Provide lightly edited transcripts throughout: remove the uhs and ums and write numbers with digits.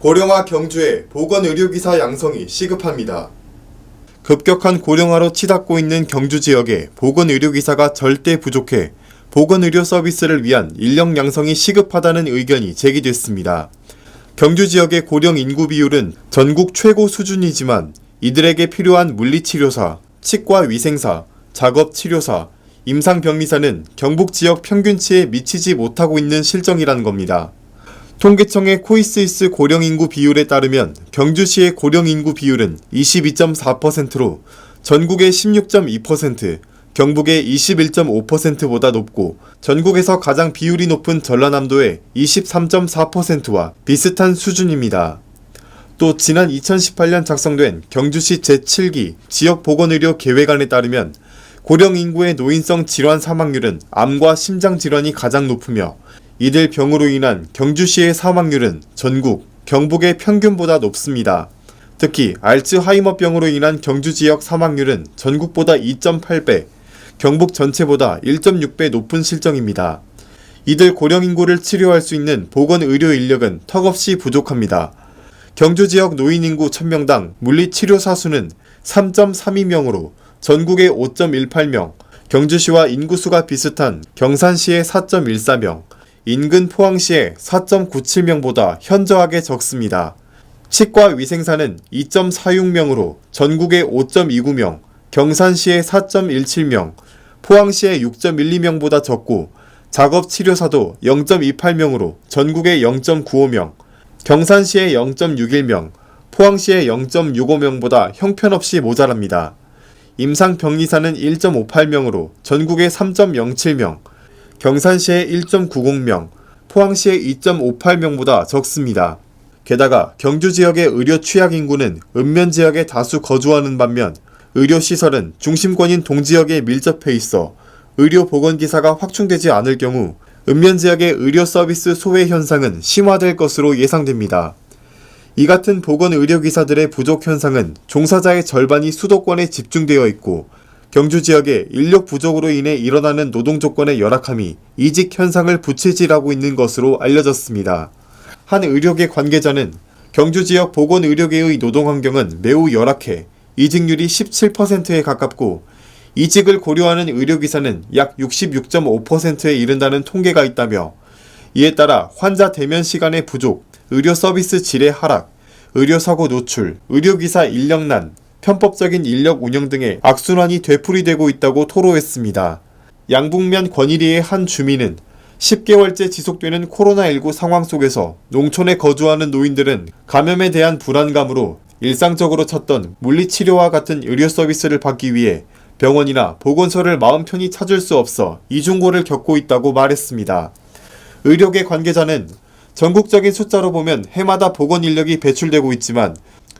고령화 경주에 보건의료기사 양성이 시급합니다. 급격한 고령화로 치닫고 있는 경주 지역에 보건의료기사가 절대 부족해 보건의료 서비스를 위한 인력 양성이 시급하다는 의견이 제기됐습니다. 경주 지역의 고령 인구 비율은 전국 최고 수준이지만 이들에게 필요한 물리치료사, 치과위생사, 작업치료사, 임상병리사는 경북 지역 평균치에 미치지 못하고 있는 실정이라는 겁니다. 통계청의 코이스이스 고령인구 비율에 따르면 경주시의 고령인구 비율은 22.4%로 전국의 16.2%, 경북의 21.5%보다 높고 전국에서 가장 비율이 높은 전라남도의 23.4%와 비슷한 수준입니다. 또 지난 2018년 작성된 경주시 제7기 지역보건의료 계획안에 따르면 고령 인구의 노인성 질환 사망률은 암과 심장질환이 가장 높으며 이들 병으로 인한 경주시의 사망률은 전국, 경북의 평균보다 높습니다. 특히 알츠하이머병으로 인한 경주 지역 사망률은 전국보다 2.8배, 경북 전체보다 1.6배 높은 실정입니다. 이들 고령 인구를 치료할 수 있는 보건의료 인력은 턱없이 부족합니다. 경주 지역 노인 인구 1000명당 물리치료사 수는 3.32명으로 전국의 5.18명, 경주시와 인구수가 비슷한 경산시의 4.14명, 인근 포항시의 4.97명보다 현저하게 적습니다. 치과위생사는 2.46명으로 전국의 5.29명, 경산시의 4.17명, 포항시의 6.12명보다 적고 작업치료사도 0.28명으로 전국의 0.95명, 경산시의 0.61명, 포항시의 0.65명보다 형편없이 모자랍니다. 임상병리사는 1.58명으로 전국의 3.07명, 경산시의 1.90명, 포항시의 2.58명보다 적습니다. 게다가 경주 지역의 의료 취약 인구는 읍면 지역에 다수 거주하는 반면 의료시설은 중심권인 동지역에 밀접해 있어 의료보건기사가 확충되지 않을 경우 읍면 지역의 의료 서비스 소외 현상은 심화될 것으로 예상됩니다. 이 같은 보건의료기사들의 부족 현상은 종사자의 절반이 수도권에 집중되어 있고 경주 지역의 인력 부족으로 인해 일어나는 노동 조건의 열악함이 이직 현상을 부채질하고 있는 것으로 알려졌습니다. 한 의료계 관계자는 경주 지역 보건의료계의 노동 환경은 매우 열악해 이직률이 17%에 가깝고 이직을 고려하는 의료기사는 약 66.5%에 이른다는 통계가 있다며 이에 따라 환자 대면 시간의 부족, 의료 서비스 질의 하락, 의료사고 노출, 의료기사 인력난, 편법적인 인력 운영 등의 악순환이 되풀이되고 있다고 토로했습니다. 양북면 권일리의 한 주민은 10개월째 지속되는 코로나19 상황 속에서 농촌에 거주하는 노인들은 감염에 대한 불안감으로 일상적으로 찾던 물리치료와 같은 의료 서비스를 받기 위해 병원이나 보건소를 마음 편히 찾을 수 없어 이중고를 겪고 있다고 말했습니다. 의료계 관계자는 전국적인 숫자로 보면 해마다 보건 인력이 배출되고 있지만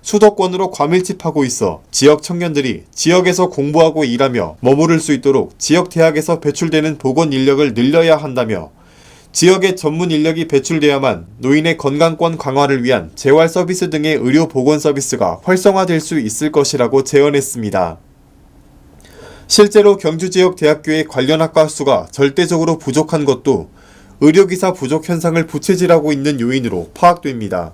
수도권으로 과밀집하고 있어 지역 청년들이 지역에서 공부하고 일하며 머무를 수 있도록 지역 대학에서 배출되는 보건 인력을 늘려야 한다며 지역의 전문 인력이 배출되어야만 노인의 건강권 강화를 위한 재활 서비스 등의 의료 보건 서비스가 활성화될 수 있을 것이라고 제언했습니다. 실제로 경주 지역 대학교의 관련 학과 수가 절대적으로 부족한 것도 의료기사 부족 현상을 부채질하고 있는 요인으로 파악됩니다.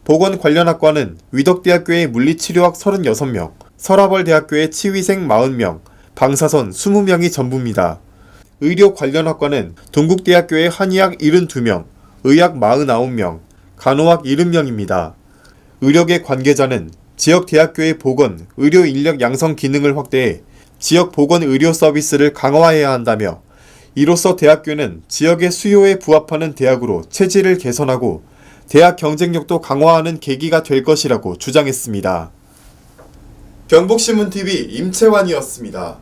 보건 관련 학과는 위덕대학교의 물리치료학 36명, 서라벌대학교의 치위생 40명, 방사선 20명이 전부입니다. 의료 관련 학과는 동국대학교의 한의학 72명, 의학 49명, 간호학 70명입니다. 의료계 관계자는 지역 대학교의 보건, 의료 인력 양성 기능을 확대해 지역 보건 의료 서비스를 강화해야 한다며 이로써 대학교는 지역의 수요에 부합하는 대학으로 체질을 개선하고 대학 경쟁력도 강화하는 계기가 될 것이라고 주장했습니다. 경북신문TV 임채환이었습니다.